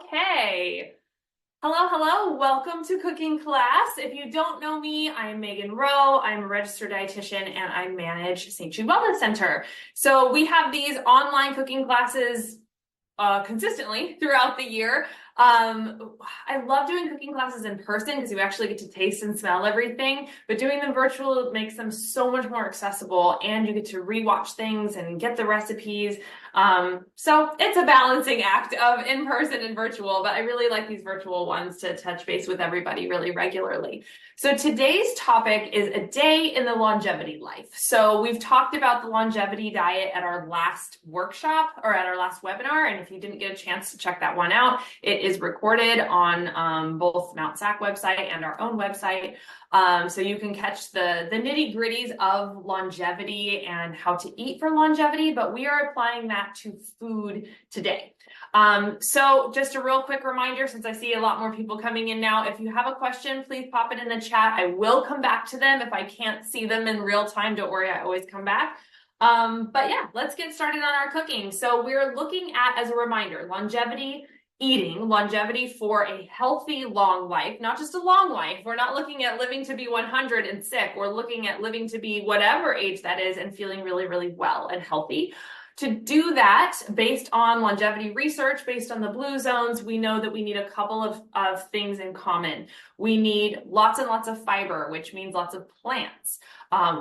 Okay. Hello. Welcome to cooking class. If you don't know me, I'm Megan Rowe. I'm a registered dietitian and I manage St. Jude Wellness Center. So we have these online cooking classes consistently throughout the year. I love doing cooking classes in person because you actually get to taste and smell everything, but doing them virtual makes them so much more accessible and you get to rewatch things and get the recipes. So it's a balancing act of in-person and virtual, but I really like these virtual ones to touch base with everybody really regularly. So today's topic is a day in the longevity life. So we've talked about the longevity diet at our last workshop or at our last webinar. And if you didn't get a chance to check that one out, it is recorded on both Mount SAC website and our own website. So you can catch the nitty gritties of longevity and how to eat for longevity, but we are applying that to food today. So just a real quick reminder, since I see a lot more people coming in now, if you have a question, please pop it in the chat. I will come back to them. If I can't see them in real time, don't worry, I always come back. But yeah, let's get started on our cooking. So we're looking at, as a reminder, longevity for a healthy, long life, not just a long life. We're not looking at living to be 100 and sick. We're looking at living to be whatever age that is and feeling really, really well and healthy. To do that, based on longevity research, based on the blue zones, we know that we need a couple of things in common. We need lots and lots of fiber, which means lots of plants.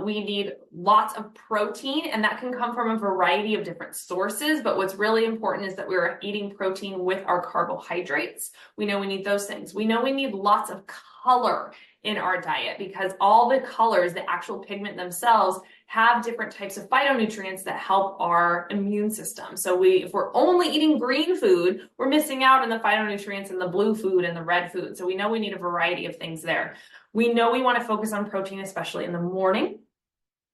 We need lots of protein, and that can come from a variety of different sources. But what's really important is that we're eating protein with our carbohydrates. We know we need those things. We know we need lots of color in our diet because all the colors, the actual pigment themselves, have different types of phytonutrients that help our immune system. So if we're only eating green food, we're missing out on the phytonutrients in the blue food and the red food. So we know we need a variety of things there. We know we want to focus on protein, especially in the morning.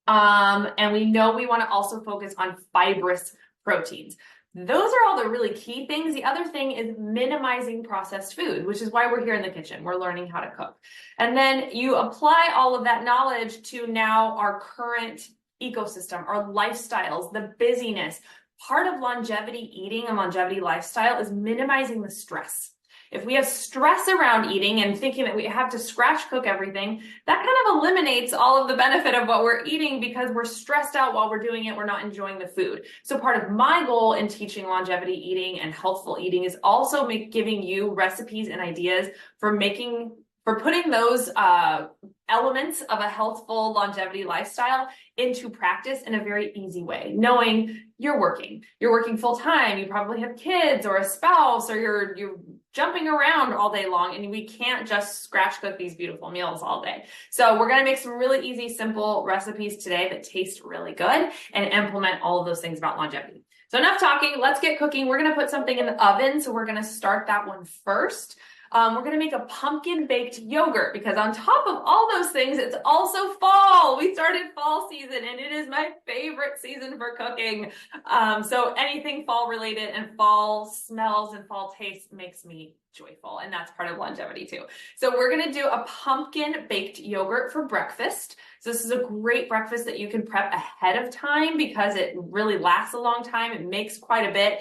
And we know we want to also focus on fibrous proteins. Those are all the really key things. The other thing is minimizing processed food, which is why we're here in the kitchen. We're learning how to cook. And then you apply all of that knowledge to now our current ecosystem, our lifestyles, the busyness. Part of longevity eating and longevity lifestyle is minimizing the stress. If we have stress around eating and thinking that we have to scratch cook everything, that kind of eliminates all of the benefit of what we're eating because we're stressed out while we're doing it. We're not enjoying the food. So part of my goal in teaching longevity eating and healthful eating is also giving you recipes and ideas for putting those elements of a healthful longevity lifestyle into practice in a very easy way, knowing you're working full time, you probably have kids or a spouse, or you're jumping around all day long, and we can't just scratch cook these beautiful meals all day. So we're going to make some really easy, simple recipes today that taste really good and implement all of those things about longevity. So enough talking, let's get cooking. We're going to put something in the oven, so we're going to start that one first. We're going to make a pumpkin baked yogurt because on top of all those things, it's also fall. We started fall season and it is my favorite season for cooking. So anything fall related and fall smells and fall taste makes me joyful, and that's part of longevity too. So we're going to do a pumpkin baked yogurt for breakfast. So this is a great breakfast that you can prep ahead of time because it really lasts a long time. It makes quite a bit.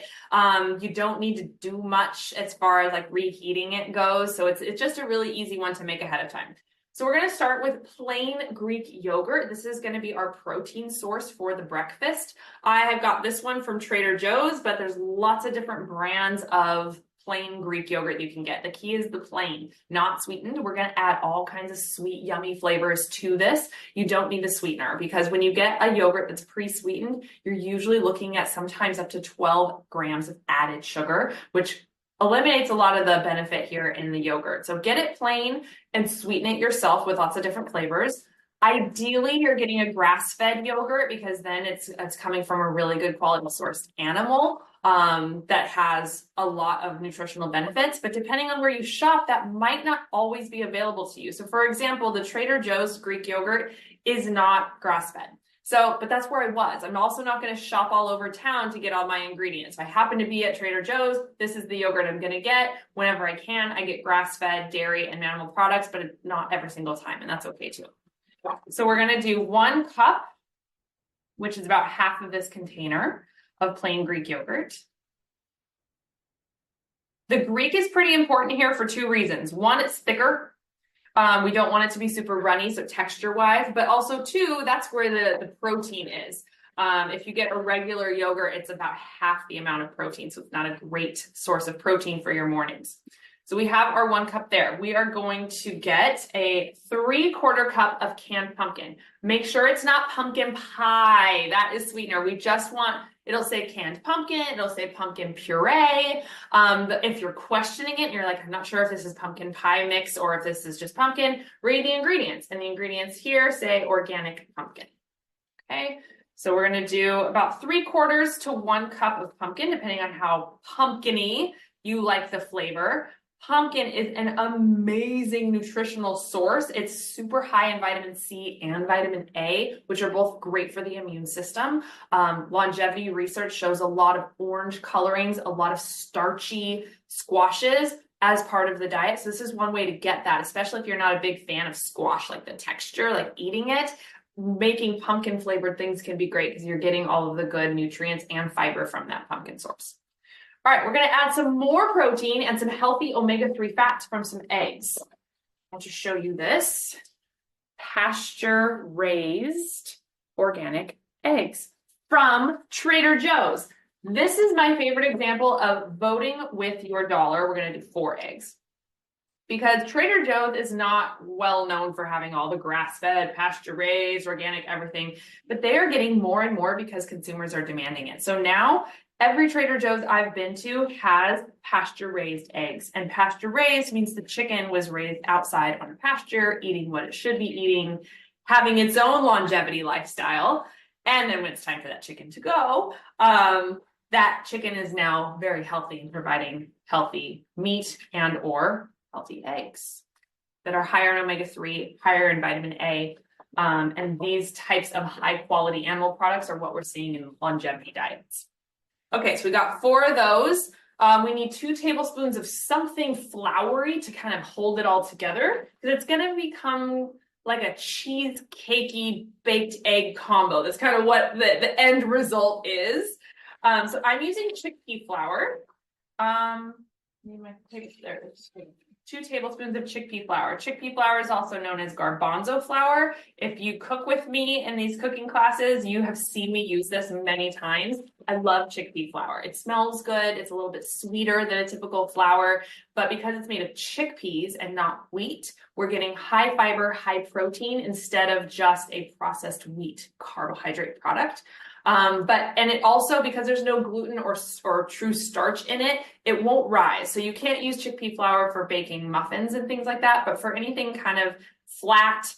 You don't need to do much as far as like reheating it goes. So it's just a really easy one to make ahead of time. So we're going to start with plain Greek yogurt. This is going to be our protein source for the breakfast. I have got this one from Trader Joe's, but there's lots of different brands of plain Greek yogurt you can get. The key is the plain, not sweetened. We're going to add all kinds of sweet, yummy flavors to this. You don't need a sweetener because when you get a yogurt that's pre-sweetened, you're usually looking at sometimes up to 12 grams of added sugar, which eliminates a lot of the benefit here in the yogurt. So get it plain and sweeten it yourself with lots of different flavors. Ideally, you're getting a grass-fed yogurt because then it's coming from a really good quality sourced animal that has a lot of nutritional benefits. But depending on where you shop, that might not always be available to you. So for example, the Trader Joe's Greek yogurt is not grass-fed. So, but that's where I was. I'm also not going to shop all over town to get all my ingredients. If I happen to be at Trader Joe's, this is the yogurt I'm going to get. Whenever I can, I get grass-fed dairy and animal products, but not every single time, and that's okay too. So we're going to do 1 cup, which is about half of this container of plain Greek yogurt. The Greek is pretty important here for two reasons. One, it's thicker. We don't want it to be super runny, so texture-wise, but also two, that's where the protein is. If you get a regular yogurt, it's about half the amount of protein, so it's not a great source of protein for your mornings. So we have our 1 cup there. We are going to get a 3/4 cup of canned pumpkin. Make sure it's not pumpkin pie. That is sweetener. We just want, it'll say canned pumpkin, it'll say pumpkin puree. If you're questioning it and you're like, I'm not sure if this is pumpkin pie mix or if this is just pumpkin, read the ingredients. And the ingredients here say organic pumpkin. Okay, so we're gonna do about 3/4 to 1 cup of pumpkin, depending on how pumpkin-y you like the flavor. Pumpkin is an amazing nutritional source. It's super high in vitamin C and vitamin A, which are both great for the immune system. Longevity research shows a lot of orange colorings, a lot of starchy squashes as part of the diet. So this is one way to get that, especially if you're not a big fan of squash, like the texture, like eating it. Making pumpkin flavored things can be great because you're getting all of the good nutrients and fiber from that pumpkin source. All right, we're going to add some more protein and some healthy omega-3 fats from some eggs. I'll just show you this. Pasture-raised organic eggs from Trader Joe's. This is my favorite example of voting with your dollar. We're going to do 4 eggs. Because Trader Joe's is not well known for having all the grass-fed, pasture-raised, organic, everything, but they are getting more and more because consumers are demanding it. So now, every Trader Joe's I've been to has pasture-raised eggs. And pasture-raised means the chicken was raised outside on a pasture, eating what it should be eating, having its own longevity lifestyle. And then when it's time for that chicken to go, that chicken is now very healthy and providing healthy meat and or healthy eggs that are higher in omega-3, higher in vitamin A. And these types of high-quality animal products are what we're seeing in longevity diets. Okay, so we got 4 of those. We need 2 tablespoons of something floury to kind of hold it all together, because it's going to become like a cheesecakey baked egg combo. That's kind of what the end result is. So I'm using chickpea flour. There's 2 tablespoons of chickpea flour. Chickpea flour is also known as garbanzo flour. If you cook with me in these cooking classes, you have seen me use this many times. I love chickpea flour. It smells good. It's a little bit sweeter than a typical flour, but because it's made of chickpeas and not wheat, we're getting high fiber, high protein instead of just a processed wheat carbohydrate product. And it also, because there's no gluten or true starch in it, it won't rise. So you can't use chickpea flour for baking muffins and things like that, but for anything kind of flat,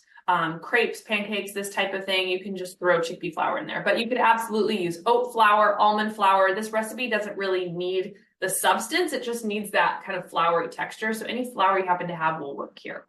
crepes, pancakes, this type of thing, you can just throw chickpea flour in there. But you could absolutely use oat flour, almond flour. This recipe doesn't really need the substance. It just needs that kind of floury texture. So any flour you happen to have will work here.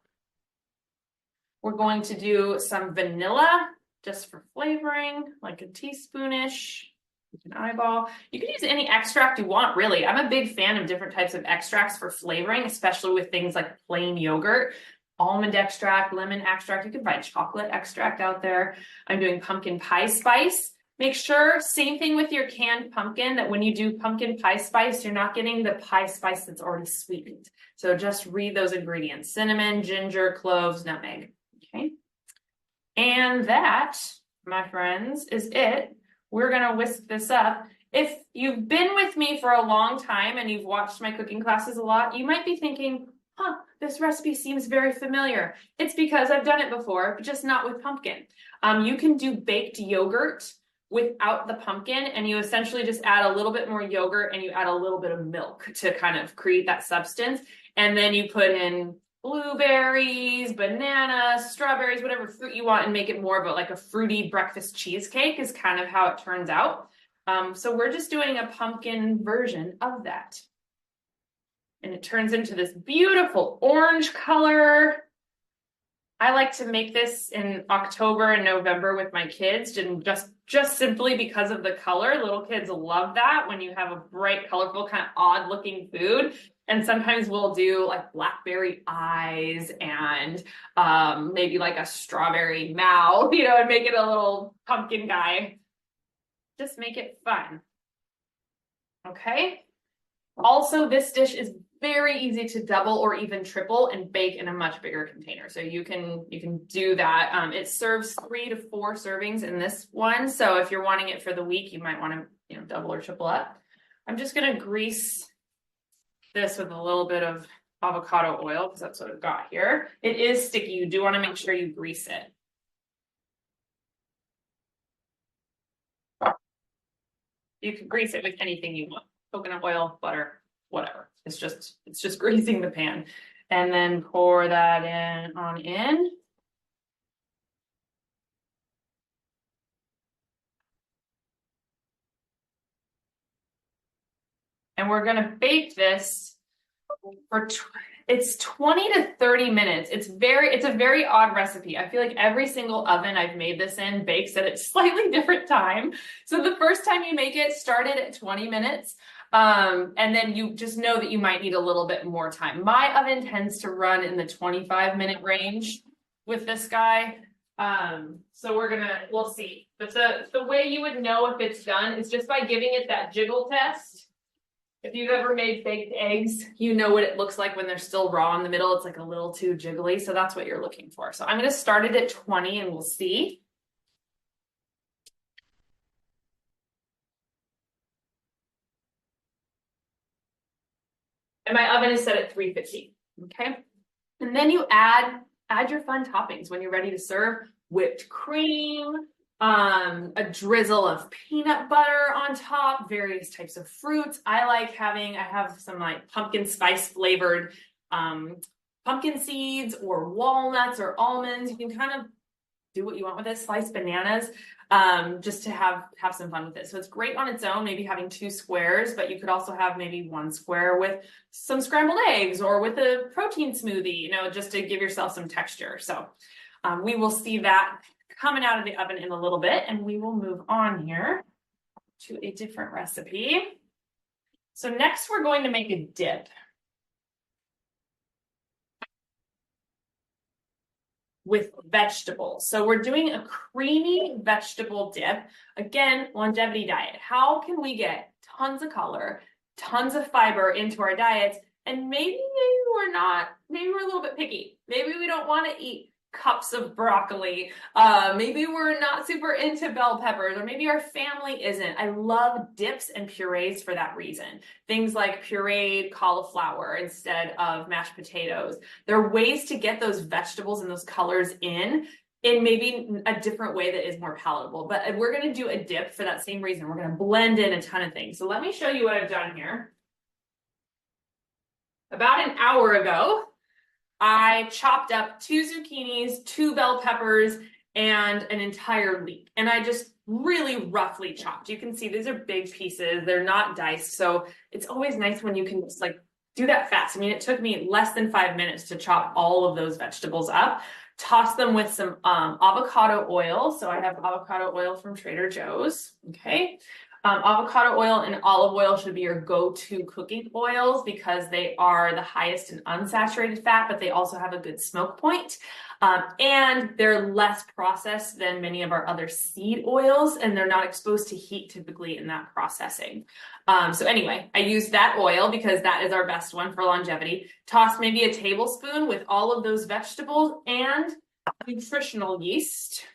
We're going to do some vanilla just for flavoring, like a teaspoonish. You can eyeball. You can use any extract you want, really. I'm a big fan of different types of extracts for flavoring, especially with things like plain yogurt. Almond extract, lemon extract. You can find chocolate extract out there. I'm doing pumpkin pie spice. Make sure, same thing with your canned pumpkin, that when you do pumpkin pie spice, you're not getting the pie spice that's already sweetened. So just read those ingredients: cinnamon, ginger, cloves, nutmeg. Okay. And that, my friends, is it. We're going to whisk this up. If you've been with me for a long time and you've watched my cooking classes a lot, you might be thinking, this recipe seems very familiar. It's because I've done it before, but just not with pumpkin. You can do baked yogurt without the pumpkin, and you essentially just add a little bit more yogurt and you add a little bit of milk to kind of create that substance. And then you put in blueberries, bananas, strawberries, whatever fruit you want, and make it more of like a fruity breakfast cheesecake is kind of how it turns out. So we're just doing a pumpkin version of that. And it turns into this beautiful orange color. I like to make this in October and November with my kids, and just simply because of the color. Little kids love that when you have a bright, colorful, kind of odd looking food. And sometimes we'll do like blackberry eyes and maybe like a strawberry mouth, and make it a little pumpkin guy. Just make it fun. Okay. Also, this dish is very easy to double or even triple and bake in a much bigger container. So you can do that. It serves 3 to 4 servings in this one. So if you're wanting it for the week, you might want to, double or triple up. I'm just going to grease this with a little bit of avocado oil because that's what I've got here. It is sticky. You do want to make sure you grease it. You can grease it with anything you want. Coconut oil, butter, whatever. It's just greasing the pan. And then pour that in. And we're going to bake this for it's 20 to 30 minutes. It's a very odd recipe. I feel like every single oven I've made this in bakes at a slightly different time. So the first time you make it, start it at 20 minutes. And then you just know that you might need a little bit more time. My oven tends to run in the 25-minute range with this guy. So we'll see. But the way you would know if it's done is just by giving it that jiggle test. If you've ever made baked eggs, you know what it looks like when they're still raw in the middle. It's like a little too jiggly. So that's what you're looking for. So I'm going to start it at 20 and we'll see. And my oven is set at 350. Okay. And then you add your fun toppings when you're ready to serve. Whipped cream, a drizzle of peanut butter on top, various types of fruits. I have some like pumpkin spice flavored pumpkin seeds or walnuts or almonds. You can kind of do what you want with it, slice bananas, just to have some fun with it. So it's great on its own, maybe having 2 squares, but you could also have maybe 1 square with some scrambled eggs or with a protein smoothie, just to give yourself some texture. So we will see that coming out of the oven in a little bit, and we will move on here to a different recipe. So next we're going to make a dip with vegetables. So we're doing a creamy vegetable dip. Again, longevity diet. How can we get tons of color, tons of fiber into our diets? And maybe we're a little bit picky. Maybe we don't want to eat cups of broccoli. Maybe we're not super into bell peppers, or maybe our family isn't. I love dips and purees for that reason. Things like pureed cauliflower instead of mashed potatoes. There are ways to get those vegetables and those colors in maybe a different way that is more palatable. But we're going to do a dip for that same reason. We're going to blend in a ton of things. So let me show you what I've done here. About an hour ago, I chopped up 2 zucchinis, 2 bell peppers, and an entire leek. And I just really roughly chopped. You can see these are big pieces. They're not diced. So it's always nice when you can just do that fast. I mean, it took me less than 5 minutes to chop all of those vegetables up. Toss them with some avocado oil. So I have avocado oil from Trader Joe's. Okay. Avocado oil and olive oil should be your go-to cooking oils because they are the highest in unsaturated fat, but they also have a good smoke point. And they're less processed than many of our other seed oils, and they're not exposed to heat typically in that processing. So anyway, I used that oil because that is our best one for longevity. Toss maybe a tablespoon with all of those vegetables and nutritional yeast.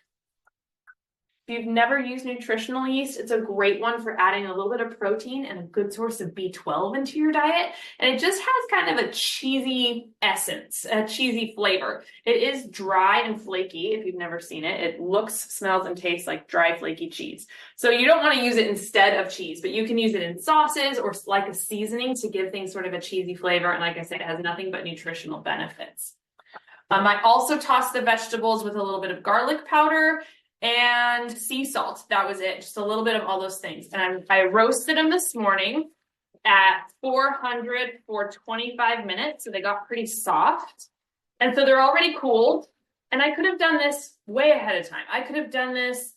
If you've never used nutritional yeast, it's a great one for adding a little bit of protein and a good source of B12 into your diet. And it just has kind of a cheesy essence, a cheesy flavor. It is dry and flaky if you've never seen it. It looks, smells, and tastes like dry, flaky cheese. So you don't want to use it instead of cheese, but you can use it in sauces or like a seasoning to give things sort of a cheesy flavor. And like I said, it has nothing but nutritional benefits. I also tossed the vegetables with a little bit of garlic powder and sea salt. That was it. Just a little bit of all those things. And I roasted them this morning at 400 for 25 minutes. So they got pretty soft. And so they're already cooled. And I could have done this way ahead of time. I could have done this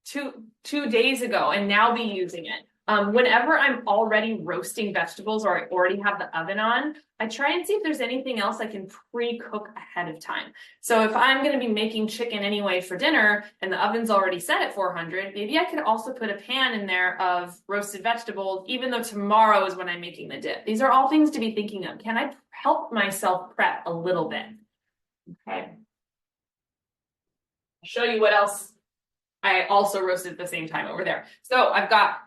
two days ago and now be using it. Whenever I'm already roasting vegetables or I already have the oven on, I try and see if there's anything else I can pre-cook ahead of time. So if I'm going to be making chicken anyway for dinner and the oven's already set at 400, maybe I could also put a pan in there of roasted vegetables, even though tomorrow is when I'm making the dip. These are all things to be thinking of. Can I help myself prep a little bit? Okay. I'll show you what else I also roasted at the same time over there. So I've got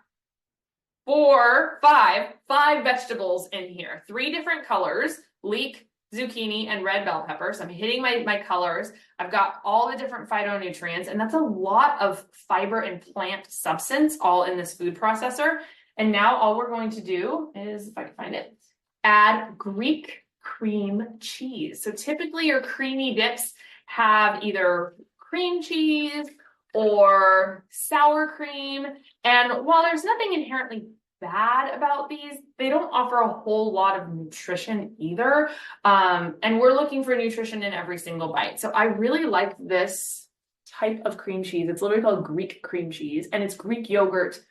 five vegetables in here, 3 different colors, leek, zucchini, and red bell pepper. So I'm hitting my colors. I've got all the different phytonutrients, and that's a lot of fiber and plant substance all in this food processor. And now all we're going to do is, if I can find it, add Greek cream cheese. So typically your creamy dips have either cream cheese or sour cream. And while there's nothing inherently bad about these, they don't offer a whole lot of nutrition either. And we're looking for nutrition in every single bite. So I really like this type of cream cheese. It's literally called Greek cream cheese, and it's Greek yogurt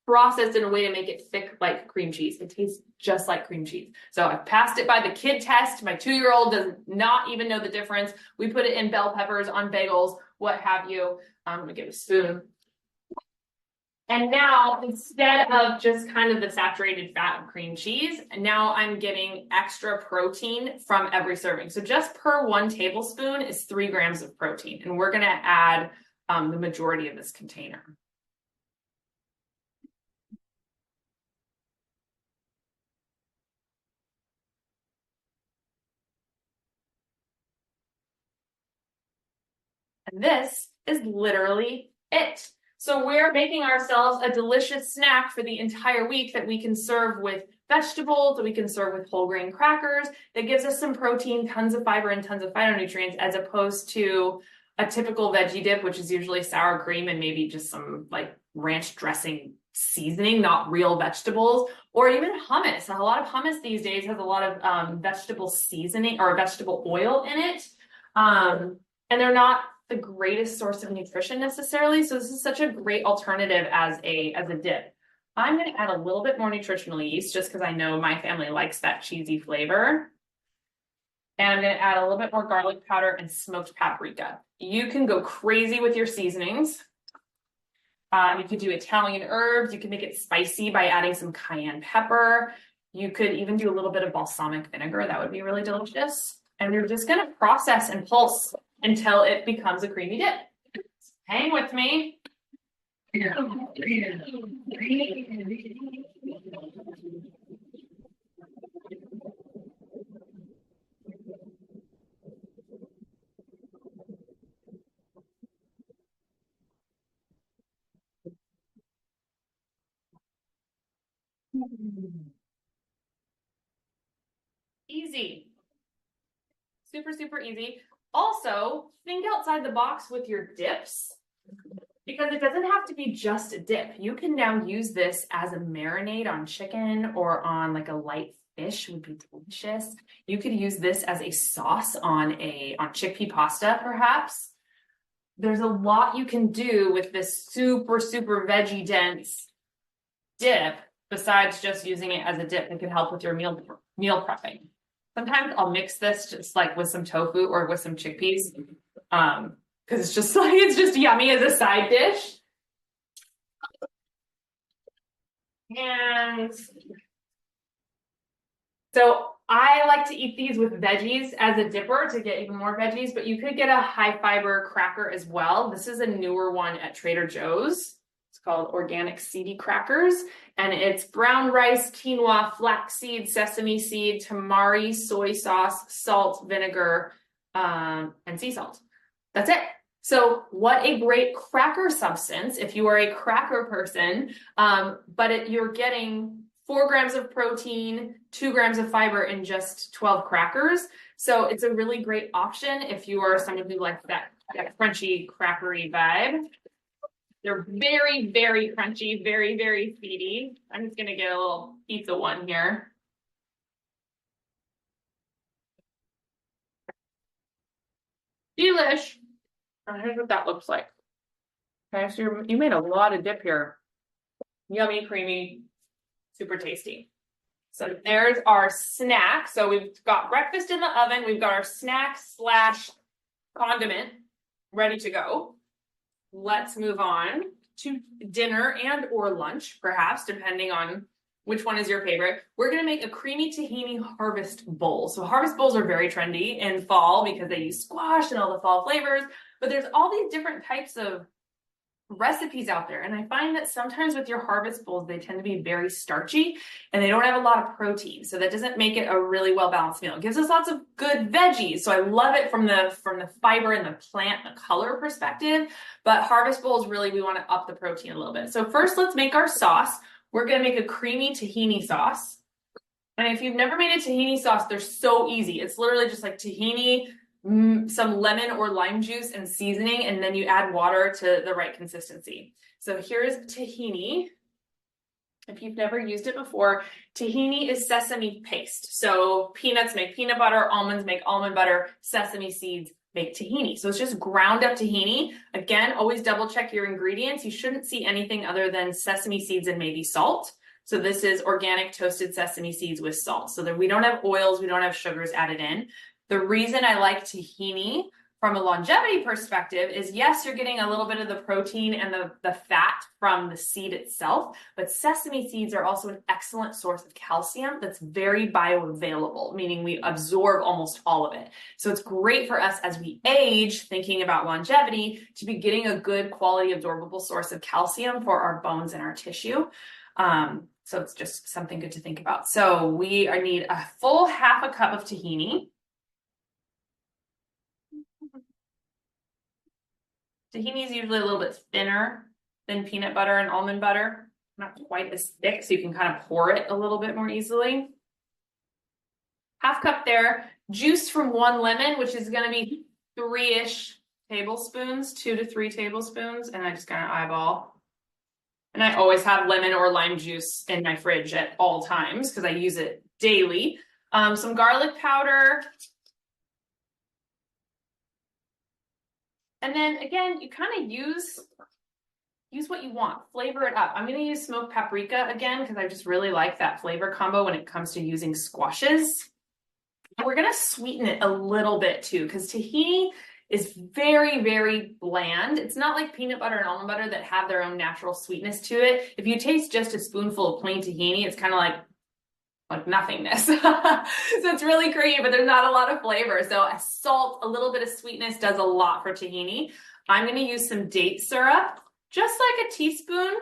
processed in a way to make it thick like cream cheese. It tastes just like cream cheese. So I've passed it by the kid test. My 2-year-old does not even know the difference. We put it in bell peppers, on bagels, what have you. I'm gonna get a spoon. And now, instead of just kind of the saturated fat of cream cheese, now I'm getting extra protein from every serving. So just per 1 tablespoon is 3 grams of protein. And we're gonna add the majority of this container. And this is literally it. So we're making ourselves a delicious snack for the entire week that we can serve with vegetables, that we can serve with whole grain crackers, that gives us some protein, tons of fiber, and tons of phytonutrients, as opposed to a typical veggie dip, which is usually sour cream and maybe just some like ranch dressing seasoning, not real vegetables, or even hummus. A lot of hummus these days has a lot of vegetable seasoning or vegetable oil in it. And they're not the greatest source of nutrition necessarily. So this is such a great alternative as a dip. I'm going to add a little bit more nutritional yeast just because I know my family likes that cheesy flavor. And I'm going to add a little bit more garlic powder and smoked paprika. You can go crazy with your seasonings. You could do Italian herbs. You can make it spicy by adding some cayenne pepper. You could even do a little bit of balsamic vinegar. That would be really delicious. And you're just going to process and pulse until it becomes a creamy dip. Hang with me. Easy. Super, super easy. Also, think outside the box with your dips, because it doesn't have to be just a dip. You can now use this as a marinade on chicken or on like a light fish, would be delicious. You could use this as a sauce on chickpea pasta, perhaps. There's a lot you can do with this super, super veggie dense dip besides just using it as a dip. It could help with your meal prepping. Sometimes I'll mix this just like with some tofu or with some chickpeas, because it's just like, it's just yummy as a side dish. And so I like to eat these with veggies as a dipper to get even more veggies, but you could get a high fiber cracker as well. This is a newer one at Trader Joe's. It's called Organic Seedy Crackers, and it's brown rice, quinoa, flaxseed, sesame seed, tamari, soy sauce, salt, vinegar, and sea salt. That's it. So what a great cracker substance if you are a cracker person, but you're getting 4 grams of protein, 2 grams of fiber in just 12 crackers. So it's a really great option if you are someone who likes that crunchy, crackery vibe. They're very, very crunchy, very, very feedy. I'm just gonna get a little pizza one here. Delish. Here's what that looks like. Okay, so you made a lot of dip here. Yummy, creamy, super tasty. So there's our snack. So we've got breakfast in the oven. We've got our snack slash condiment ready to go. Let's move on to dinner and or lunch, perhaps, depending on which one is your favorite. We're going to make a creamy tahini harvest bowl. So harvest bowls are very trendy in fall because they use squash and all the fall flavors, but there's all these different types of recipes out there. And I find that sometimes with your harvest bowls, they tend to be very starchy and they don't have a lot of protein. So that doesn't make it a really well-balanced meal. It gives us lots of good veggies. So I love it from the fiber and the plant, the color perspective, but harvest bowls, really, we want to up the protein a little bit. So first let's make our sauce. We're going to make a creamy tahini sauce. And if you've never made a tahini sauce, they're so easy. It's literally just like tahini, some lemon or lime juice and seasoning, and then you add water to the right consistency. So here's tahini. If you've never used it before, tahini is sesame paste. So peanuts make peanut butter, almonds make almond butter, sesame seeds make tahini. So it's just ground up tahini. Again, always double check your ingredients. You shouldn't see anything other than sesame seeds and maybe salt. So this is organic toasted sesame seeds with salt. So that we don't have oils, we don't have sugars added in. The reason I like tahini from a longevity perspective is, yes, you're getting a little bit of the protein and the fat from the seed itself, but sesame seeds are also an excellent source of calcium that's very bioavailable, meaning we absorb almost all of it. So it's great for us as we age, thinking about longevity, to be getting a good quality absorbable source of calcium for our bones and our tissue. So it's just something good to think about. So we need a full half a cup of tahini. Tahini is usually a little bit thinner than peanut butter and almond butter, not quite as thick, so you can kind of pour it a little bit more easily. Half cup there. Juice from one lemon, which is going to be 3-ish tablespoons, 2 to 3 tablespoons, and I just kind of eyeball. And I always have lemon or lime juice in my fridge at all times because I use it daily. Some garlic powder. And then again, you kind of use what you want, flavor it up. I'm going to use smoked paprika again because I just really like that flavor combo when it comes to using squashes. And we're going to sweeten it a little bit too because tahini is very, very bland. It's not like peanut butter and almond butter that have their own natural sweetness to it. If you taste just a spoonful of plain tahini, it's kind of like nothingness. So it's really creamy, but there's not a lot of flavor. So a salt, a little bit of sweetness does a lot for tahini. I'm going to use some date syrup, just like a teaspoon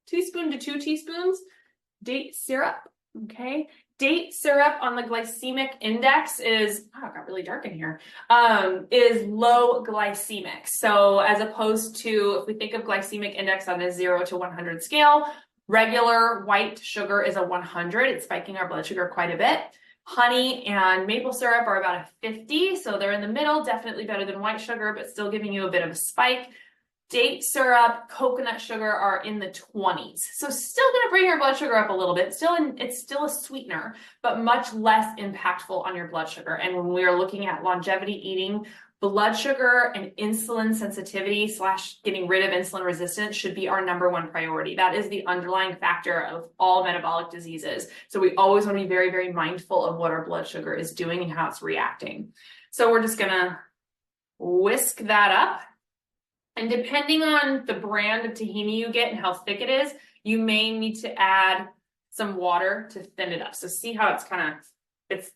to 2 teaspoons, date syrup. Okay. Date syrup on the glycemic index is, oh, it got really dark in here, is low glycemic. So as opposed to, if we think of glycemic index on a 0 to 100 scale, regular white sugar is a 100. It's spiking our blood sugar quite a bit. Honey and maple syrup are about a 50. So they're in the middle, definitely better than white sugar, but still giving you a bit of a spike. Date syrup, coconut sugar are in the 20s. So still going to bring your blood sugar up a little bit. It's still a sweetener, but much less impactful on your blood sugar. And when we are looking at longevity eating, blood sugar and insulin sensitivity / getting rid of insulin resistance should be our number one priority. That is the underlying factor of all metabolic diseases. So we always want to be very, very mindful of what our blood sugar is doing and how it's reacting. So we're just going to whisk that up. And depending on the brand of tahini you get and how thick it is, you may need to add some water to thin it up. So see how it's kind of, it's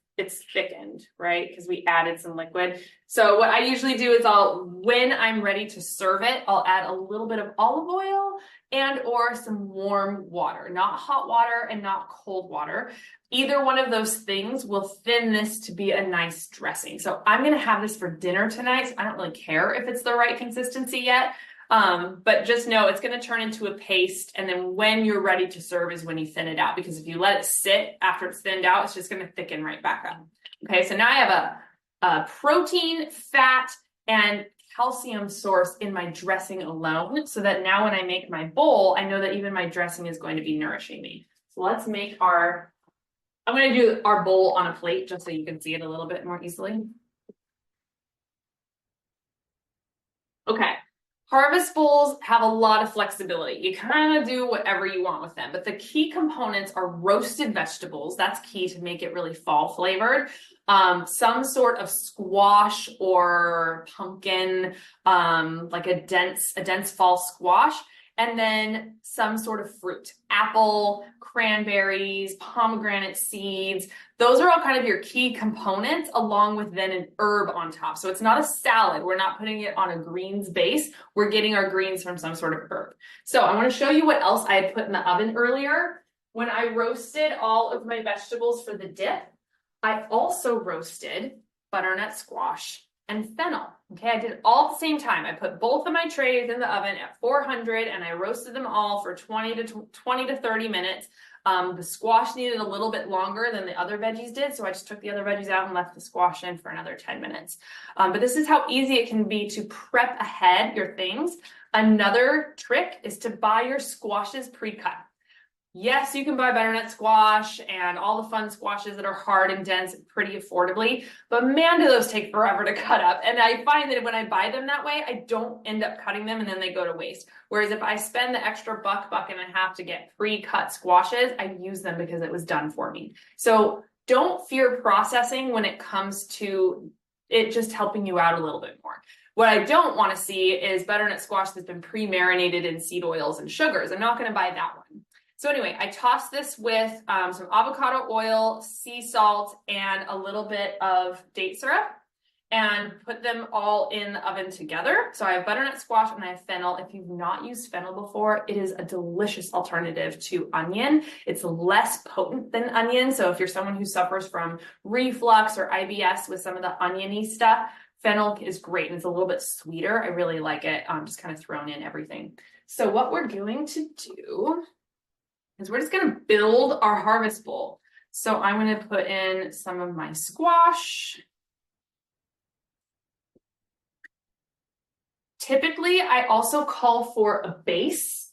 thickened, right? Because we added some liquid. So what I usually do is when I'm ready to serve it, I'll add a little bit of olive oil and or some warm water, not hot water and not cold water. Either one of those things will thin this to be a nice dressing. So I'm going to have this for dinner tonight. So I don't really care if it's the right consistency yet. But just know it's going to turn into a paste. And then when you're ready to serve is when you thin it out, because if you let it sit after it's thinned out, it's just going to thicken right back up. Okay. So now I have a protein, fat, and calcium source in my dressing alone, so that now when I make my bowl, I know that even my dressing is going to be nourishing me. So let's make I'm going to do our bowl on a plate just so you can see it a little bit more easily. Okay. Harvest bowls have a lot of flexibility. You kind of do whatever you want with them, but the key components are roasted vegetables. That's key to make it really fall flavored. Some sort of squash or pumpkin, like a dense fall squash, and then some sort of fruit, apple, cranberries, pomegranate seeds. Those are all kind of your key components, along with then an herb on top. So it's not a salad. We're not putting it on a greens base. We're getting our greens from some sort of herb. So I want to show you what else I had put in the oven earlier. When I roasted all of my vegetables for the dip, I also roasted butternut squash and fennel. Okay, I did it all at the same time. I put both of my trays in the oven at 400 and I roasted them all for 20 to 30 minutes. The squash needed a little bit longer than the other veggies did, so I just took the other veggies out and left the squash in for another 10 minutes. But this is how easy it can be to prep ahead your things. Another trick is to buy your squashes pre-cut. Yes, you can buy butternut squash and all the fun squashes that are hard and dense pretty affordably, but man, do those take forever to cut up. And I find that when I buy them that way, I don't end up cutting them and then they go to waste. Whereas if I spend the extra buck and a half to get pre-cut squashes, I use them because it was done for me. So don't fear processing when it comes to it just helping you out a little bit more. What I don't want to see is butternut squash that's been pre-marinated in seed oils and sugars. I'm not going to buy that one. So anyway, I tossed this with some avocado oil, sea salt, and a little bit of date syrup and put them all in the oven together. So I have butternut squash and I have fennel. If you've not used fennel before, it is a delicious alternative to onion. It's less potent than onion. So if you're someone who suffers from reflux or IBS with some of the oniony stuff, fennel is great and it's a little bit sweeter. I really like it. Just kind of thrown in everything. So what we're going to do is we're just going to build our harvest bowl. So I'm going to put in some of my squash. Typically, I also call for a base.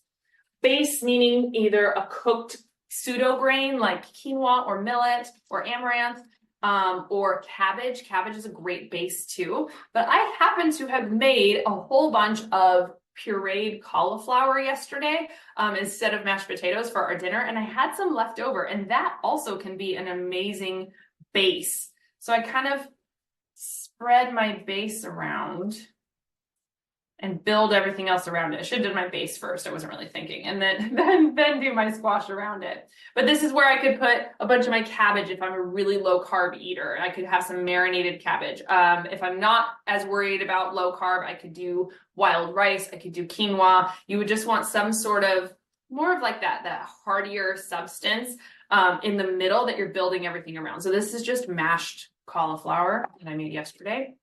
Base meaning either a cooked pseudo grain like quinoa or millet or amaranth, or cabbage. Cabbage is a great base too. But I happen to have made a whole bunch of pureed cauliflower yesterday instead of mashed potatoes for our dinner, and I had some left over, and that also can be an amazing base. So I kind of spread my base around and build everything else around it. I should have done my base first. I wasn't really thinking, and then do my squash around it. But this is where I could put a bunch of my cabbage if I'm a really low carb eater. I could have some marinated cabbage. If I'm not as worried about low carb, I could do wild rice. I could do quinoa. You would just want some sort of more of like that heartier substance in the middle that you're building everything around. So this is just mashed cauliflower that I made yesterday.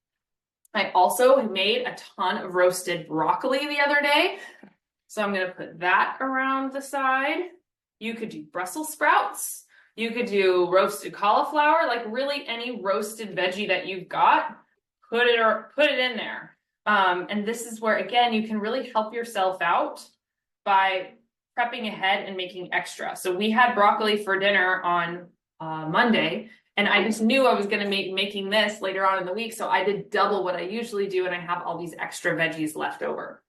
I also made a ton of roasted broccoli the other day. So I'm going to put that around the side. You could do Brussels sprouts. You could do roasted cauliflower, like really any roasted veggie that you've got, put it in there. And this is where, again, you can really help yourself out by prepping ahead and making extra. So we had broccoli for dinner on Monday, and I just knew I was going to making this later on in the week. So I did double what I usually do, and I have all these extra veggies left over.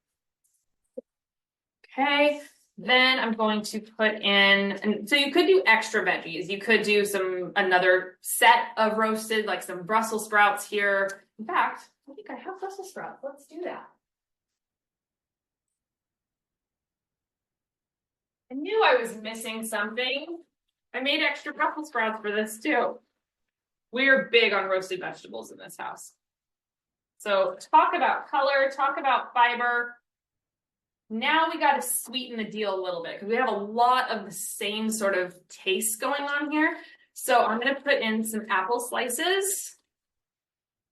Okay, then I'm going to put in, and so you could do extra veggies. You could do another set of roasted, like some Brussels sprouts here. In fact, I think I have Brussels sprouts. Let's do that. I knew I was missing something. I made extra Brussels sprouts for this too. We're big on roasted vegetables in this house. So talk about color, talk about fiber. Now we got to sweeten the deal a little bit because we have a lot of the same sort of taste going on here. So I'm going to put in some apple slices,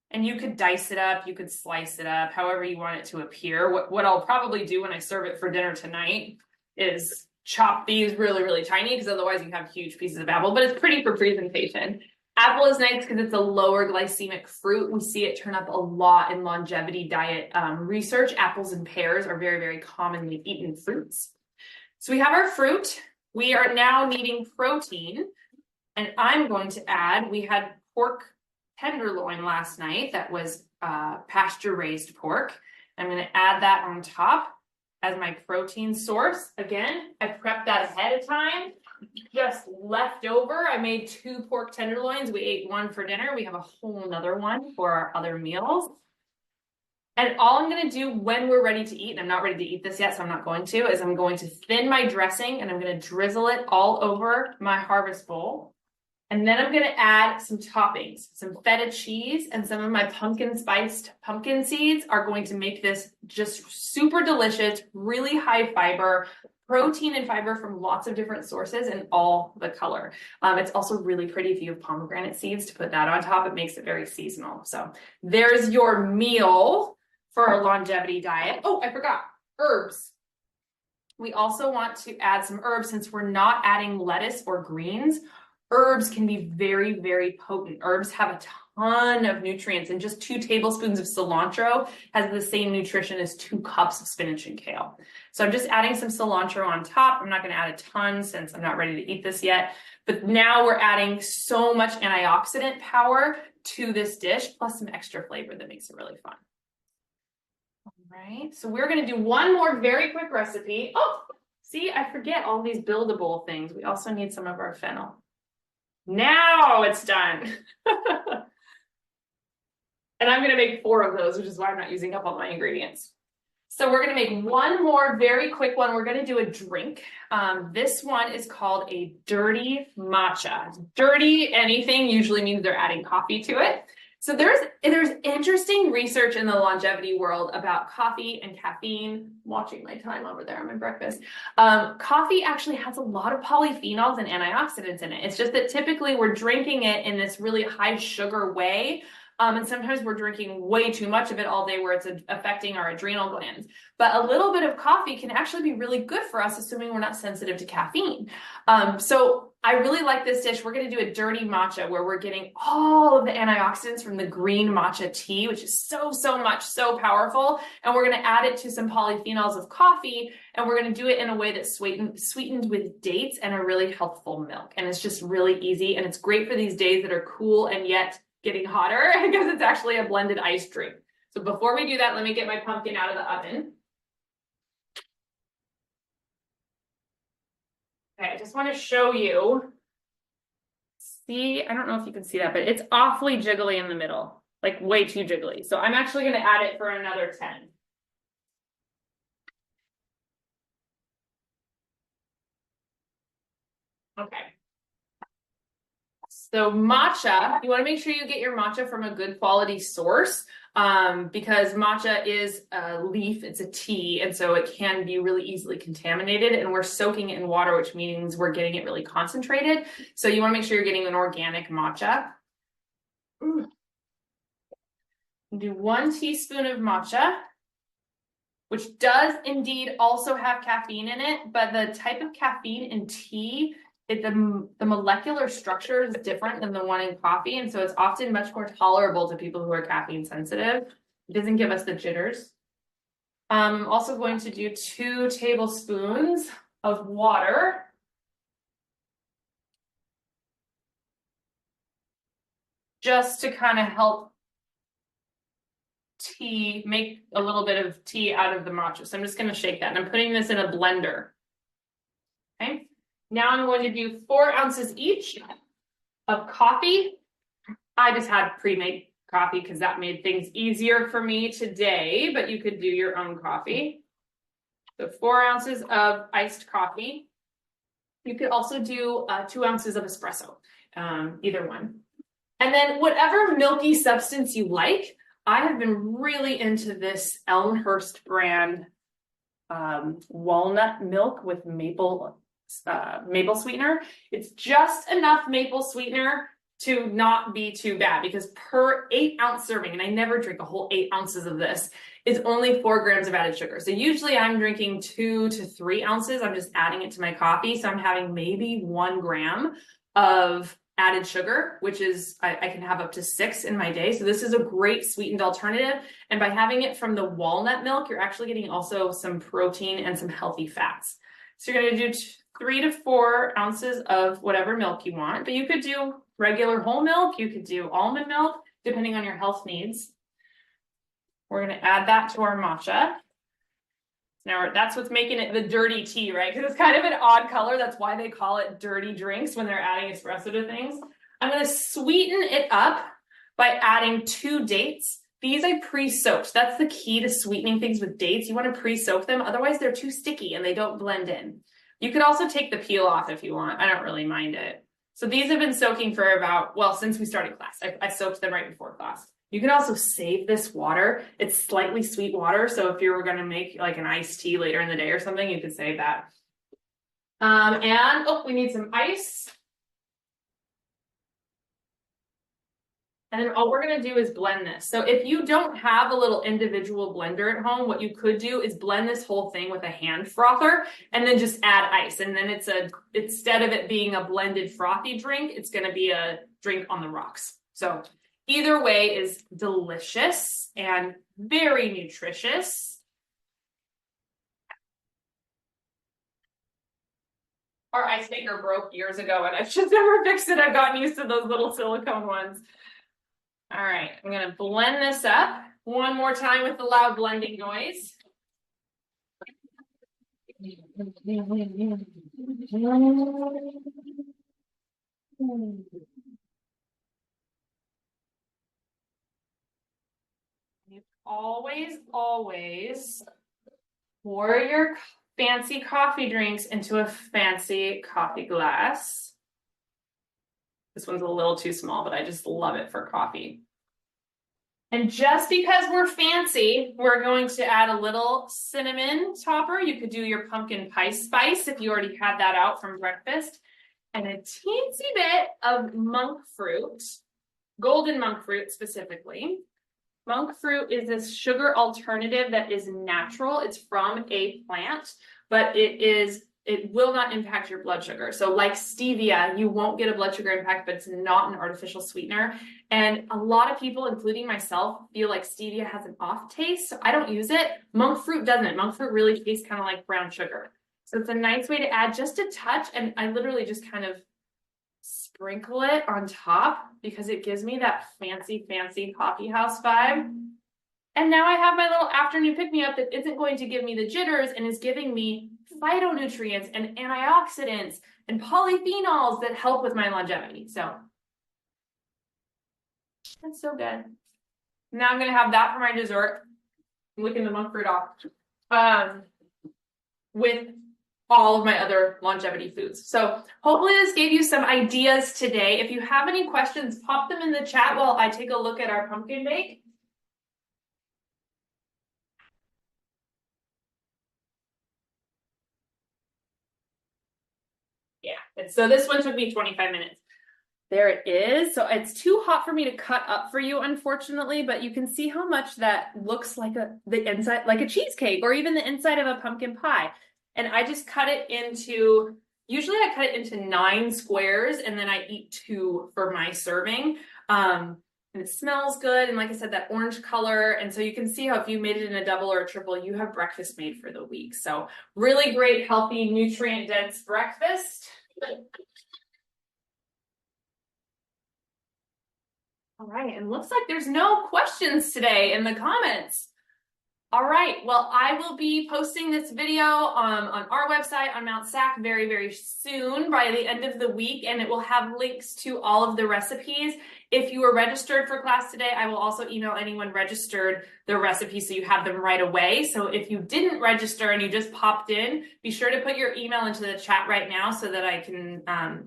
and you could dice it up, you could slice it up, however you want it to appear. What I'll probably do when I serve it for dinner tonight is chop these really, really tiny, because otherwise you have huge pieces of apple, but it's pretty for presentation. Apple is nice because it's a lower glycemic fruit. We see it turn up a lot in longevity diet research. Apples and pears are very, very commonly eaten fruits. So we have our fruit. We are now needing protein. And I'm going to add, we had pork tenderloin last night that was pasture raised pork. I'm going to add that on top as my protein source. Again, I prepped that ahead of time. Just left over. I made 2 pork tenderloins. We ate 1 for dinner. We have a whole nother one for our other meals. And all I'm going to do when we're ready to eat, and I'm not ready to eat this yet, so I'm not going to, is I'm going to thin my dressing and I'm going to drizzle it all over my harvest bowl. And then I'm going to add some toppings, some feta cheese, and some of my pumpkin spiced pumpkin seeds are going to make this just super delicious, really high fiber, protein and fiber from lots of different sources, and all the color. It's also really pretty if you have pomegranate seeds to put that on top. It makes it very seasonal. So there's your meal for our longevity diet. Oh, I forgot, herbs. We also want to add some herbs since we're not adding lettuce or greens. Herbs can be very, very potent. Herbs have a ton of nutrients, and just 2 tablespoons of cilantro has the same nutrition as 2 cups of spinach and kale. So I'm just adding some cilantro on top. I'm not going to add a ton since I'm not ready to eat this yet. But now we're adding so much antioxidant power to this dish, plus some extra flavor that makes it really fun. All right, so we're going to do one more very quick recipe. Oh, see, I forget all these buildable things. We also need some of our fennel. Now it's done. And I'm going to make 4 of those, which is why I'm not using up all my ingredients. So we're going to make one more very quick one. We're going to do a drink. This one is called a dirty matcha. Dirty anything usually means they're adding coffee to it. So there's interesting research in the longevity world about coffee and caffeine. I'm watching my time over there on my breakfast. Coffee actually has a lot of polyphenols and antioxidants in it. It's just that typically we're drinking it in this really high sugar way. And sometimes we're drinking way too much of it all day where it's affecting our adrenal glands. But a little bit of coffee can actually be really good for us, assuming we're not sensitive to caffeine. So I really like this dish. We're going to do a dirty matcha where we're getting all of the antioxidants from the green matcha tea, which is so powerful. And we're going to add it to some polyphenols of coffee. And we're going to do it in a way that's sweetened with dates and a really healthful milk. And it's just really easy. And it's great for these days that are cool and yet getting hotter because it's actually a blended iced drink. So before we do that, let me get my pumpkin out of the oven. Okay, I just want to show you. See, I don't know if you can see that, but it's awfully jiggly in the middle, like way too jiggly. So I'm actually going to add it for another 10. Okay. So matcha, you want to make sure you get your matcha from a good quality source because matcha is a leaf, it's a tea, and so it can be really easily contaminated, and we're soaking it in water, which means we're getting it really concentrated. So you want to make sure you're getting an organic matcha. Do 1 teaspoon of matcha, which does indeed also have caffeine in it, but the type of caffeine in tea, the molecular structure is different than the one in coffee, and so it's often much more tolerable to people who are caffeine sensitive. It doesn't give us the jitters. I'm also going to do 2 tablespoons of water. Just to kind of help tea, make a little bit of tea out of the matcha. So I'm just going to shake that, and I'm putting this in a blender. Okay. Now I'm going to do 4 ounces each of coffee. I just had pre-made coffee because that made things easier for me today, but you could do your own coffee. So 4 ounces of iced coffee. You could also do 2 ounces of espresso, either one. And then whatever milky substance you like. I have been really into this Elmhurst brand walnut milk with maple sweetener. It's just enough maple sweetener to not be too bad because per 8-ounce serving, and I never drink a whole 8 ounces of this, is only 4 grams of added sugar. So usually I'm drinking 2 to 3 ounces. I'm just adding it to my coffee. So I'm having maybe 1 gram of added sugar, which is, I can have up to 6 in my day. So this is a great sweetened alternative. And by having it from the walnut milk, you're actually getting also some protein and some healthy fats. So you're going to do 3 to 4 ounces of whatever milk you want, but you could do regular whole milk. You could do almond milk, depending on your health needs. We're going to add that to our matcha. Now that's what's making it the dirty tea, right? Because it's kind of an odd color. That's why they call it dirty drinks when they're adding espresso to things. I'm going to sweeten it up by adding 2 dates. These I pre-soaked. That's the key to sweetening things with dates. You want to pre-soak them. Otherwise, they're too sticky and they don't blend in. You could also take the peel off if you want. I don't really mind it. So these have been soaking for about, well, since we started class. I soaked them right before class. You can also save this water. It's slightly sweet water. So if you were going to make like an iced tea later in the day or something, you could save that. And we need some ice. And then all we're going to do is blend this. So if you don't have a little individual blender at home, what you could do is blend this whole thing with a hand frother and then just add ice. And then instead of it being a blended frothy drink, it's going to be a drink on the rocks. So either way is delicious and very nutritious. Our ice maker broke years ago and I've just never fixed it. I've gotten used to those little silicone ones. All right, I'm going to blend this up one more time with the loud blending noise. You always pour your fancy coffee drinks into a fancy coffee glass. This one's a little too small, but I just love it for coffee. And just because we're fancy, we're going to add a little cinnamon topper. You could do your pumpkin pie spice if you already had that out from breakfast. And a teensy bit of monk fruit, golden monk fruit specifically. Monk fruit is this sugar alternative that is natural. It's from a plant, but it will not impact your blood sugar. So like stevia, you won't get a blood sugar impact, but it's not an artificial sweetener. And a lot of people, including myself, feel like stevia has an off taste. So I don't use it. Monk fruit doesn't. Monk fruit really tastes kind of like brown sugar. So it's a nice way to add just a touch. And I literally just kind of sprinkle it on top because it gives me that fancy, fancy coffee house vibe. And now I have my little afternoon pick-me-up that isn't going to give me the jitters and is giving me phytonutrients and antioxidants and polyphenols that help with my longevity. So that's so good. Now I'm going to have that for my dessert. I'm licking the monk fruit off with all of my other longevity foods. So hopefully this gave you some ideas today. If you have any questions, pop them in the chat while I take a look at our pumpkin bake. Yeah, so this one took me 25 minutes. There it is. So it's too hot for me to cut up for you, unfortunately, but you can see how much that looks like the inside, like a cheesecake or even the inside of a pumpkin pie. And I just cut it into, usually I cut it into 9 squares and then I eat 2 for my serving. And it smells good. And like I said, that orange color. And so you can see how if you made it in a double or a triple, you have breakfast made for the week. So really great, healthy, nutrient dense breakfast. All right, and looks like there's no questions today in the comments. All right, well, I will be posting this video on our website on Mount SAC very, very soon by the end of the week, and it will have links to all of the recipes. If you were registered for class today, I will also email anyone registered the recipes so you have them right away. So if you didn't register and you just popped in, be sure to put your email into the chat right now so that I can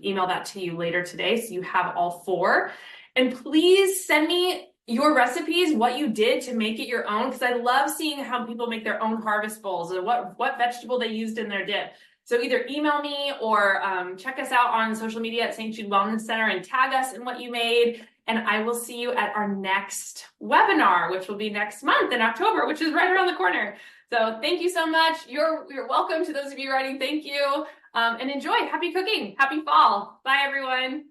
email that to you later today so you have all 4. And please send me your recipes, what you did to make it your own, because I love seeing how people make their own harvest bowls or what vegetable they used in their dip. So either email me or check us out on social media at St. Jude Wellness Center and tag us in what you made. And I will see you at our next webinar, which will be next month in October, which is right around the corner. So thank you so much. You're welcome to those of you writing. Thank you. And enjoy. Happy cooking. Happy fall. Bye, everyone.